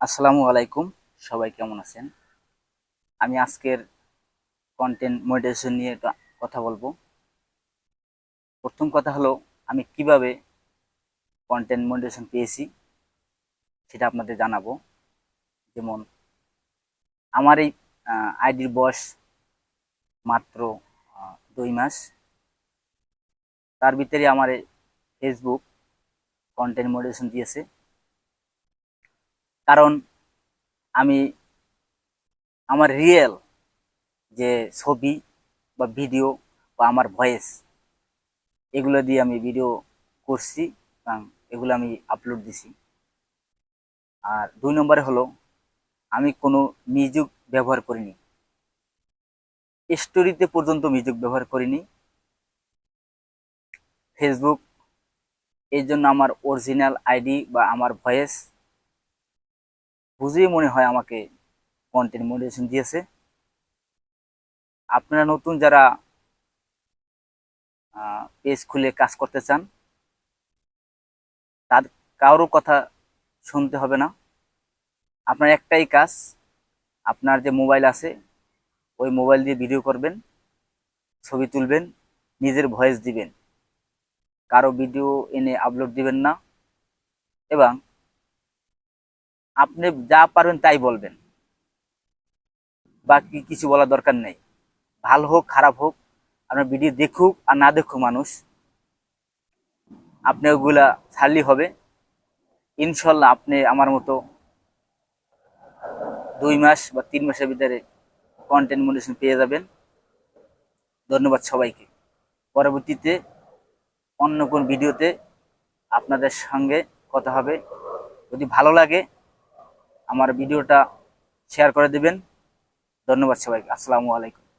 আসসালামু আলাইকুম। সবাই কেমন আছেন? আমি আজকের কন্টেন্ট মনিটাইজেশন নিয়ে একটা কথা বলবো। প্রথম কথা হলো, আমি কিভাবে কন্টেন্ট মনিটাইজেশন পেয়েছি সেটা আপনাদের জানাবো। যেমন আমার এই আইডির বয়স মাত্র 2 মাস। তার ভিতরে আমার ফেসবুক কন্টেন্ট মনিটাইজেশন দিয়েছে, কারণ আমি আমার রিয়েল যে ছবি বা ভিডিও বা আমার ভয়েস, এগুলো দিয়ে আমি ভিডিও করছি এবং এগুলো আমি আপলোড দিছি। আর 2 নম্বরে হলো, আমি কোনো মিউজিক ব্যবহার করিনি, স্টোরিতে পর্যন্ত মিউজিক ব্যবহার করিনি। ফেসবুক এই জন্য আমার অরিজিনাল আইডি বা আমার ভয়েস বুঝেই মনে হয় আমাকে কন্টেন্ট মনিটাইজেশন দিয়েছে। আপনারা নতুন যারা পেজ খুলে কাজ করতে চান, তার কারোর কথা শুনতে হবে না। আপনার একটাই কাজ, আপনার যে মোবাইল আছে ওই মোবাইল দিয়ে ভিডিও করবেন, ছবি তুলবেন, নিজের ভয়েস দিবেন, কারো ভিডিও এনে আপলোড দিবেন না। এবং আপনি যা পারবেন তাই বলবেন, বাকি কিছু বলার দরকার নেই। ভালো হোক খারাপ হোক, আপনার ভিডিও দেখুক আর না দেখুক মানুষ, আপনি ওগুলা ছাড়লেই হবে। ইনশাল্লাহ আপনি আমার মতো 2 মাস বা 3 মাসের ভিতরে কন্টেন্ট মনিটাইজেশন পেয়ে যাবেন। ধন্যবাদ সবাইকে। পরবর্তীতে অন্য কোন ভিডিওতে আপনাদের সঙ্গে কথা হবে। যদি ভালো লাগে আমার ভিডিওটা শেয়ার করে দিবেন। ধন্যবাদ সবাইকে। আসসালামু আলাইকুম।